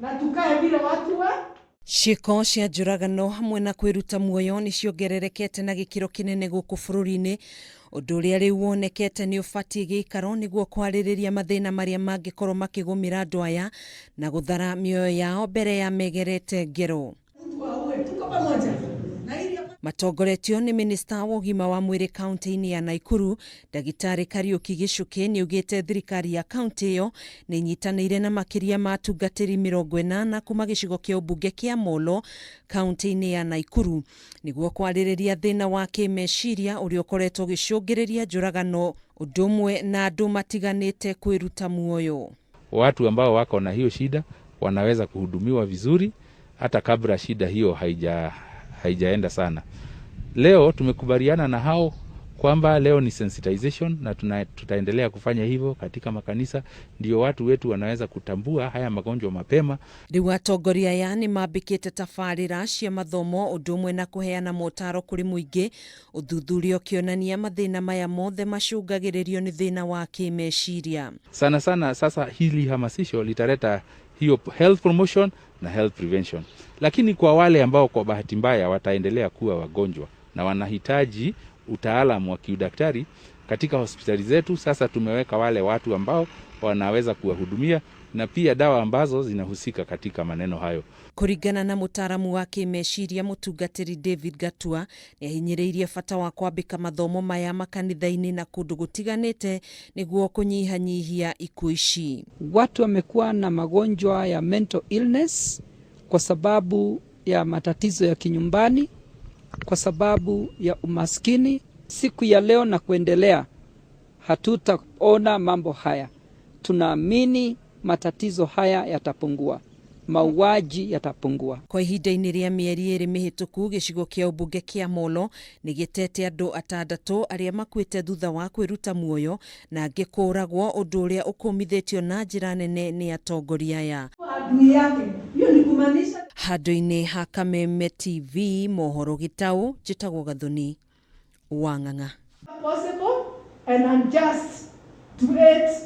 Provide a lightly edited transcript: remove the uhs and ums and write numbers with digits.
na tukae bila watu wa ciĩko cia njũragano hamwe na kwĩruta muoyo nĩ ciongererekete na gĩkĩro kĩnene gũkũ bũrũri-inĩ, ũndũ ũrĩa rĩu wonekete nĩ ũbatiĩ gĩikaro nĩguo kwarĩrĩria mathĩna marĩa mangĩkorwo makĩgũmĩra andũ aya na gũthara mĩoyo yao mbere ya megerete ngero. Matongoretio nĩ minista wa ũgima wa mwĩrĩ kaunti-inĩ ya Naikuru, Ndagĩtarĩ Kariuki Gichuki nĩ augĩte thirikari ya kaunti ĩyo nĩ inyitanĩire na makĩria ma atungatĩri 80 kuma gĩcigo kĩa ũmbunge kĩa Molo kaunti-inĩ ya Naikuru nĩguo kwarĩrĩria thĩna wa kĩmeciria ũrĩa ũkoretwo ũgĩcũngĩrĩria njũragano ũndũ ũmwe na andũ matiganĩte kwĩruta muoyo. Watu ambao wako na hiyo shida wanaweza kuhudumiwa vizuri hata kabla shida hiyo haijaenda sana. Leo tumekubaliana na hao kwamba leo ni sensitization na tutaendelea kufanya hivyo katika makanisa ndio watu wetu wanaweza kutambua haya magonjwa mapema. Rĩu atongoria aya nĩ mambĩkĩte tabarĩra cia mathomo ũndũ ũmwe na kũheana motaro kũrĩ mũingĩ, ũthuthuria ũkĩonania mathĩna maya mothe macũngagĩrĩrio nĩ thĩna wa kĩmeciria. Sana sasa hili hamasisho litaleta hiyo health promotion na health prevention. Lakini kwa wale ambao kwa bahati mbaya wataendelea kuwa wagonjwa na wanahitaji utaalamu wa kiudaktari katika hospitali zetu, sasa tumeweka wale watu ambao wanaweza kuwahudumia na pia dawa ambazo zinahusika katika maneno hayo. Kũringana na mũtaramu wa kĩmeciria mũtungatĩri David Gatua nĩ ahinyĩrĩirie bata wa kwambĩka mathomo maya makanitha-inĩ na kũndũ gũtiganĩte nĩguo kũnyihanyihia ikuũ ici. Watu wamekuwa na magonjwa ya mental illness kwa sababu ya matatizo ya kinyumbani, kwa sababu ya umaskini. Siku ya leo na kuendelea hatutaona mambo haya. Tunaamini matatizo haya yatapungua, mauaji yatapungua. Kwa ihinda-inĩ rĩa mĩeri 2 mĩhĩtũku gĩcigo kĩa ũmbunge kĩa Molo nĩ gĩtete andũ 6 arĩa makuĩte thutha wa kwĩruta muoyo na angĩ kũragwo, ũndũ ũrĩa ũkũmithĩtio na njĩra nene nĩ atongoria aya. Handũ-inĩ ha Kameme TV mohoro Gĩtaũ, njĩtagwo Gathoni wa Ng'ang'a. possible and unjust to it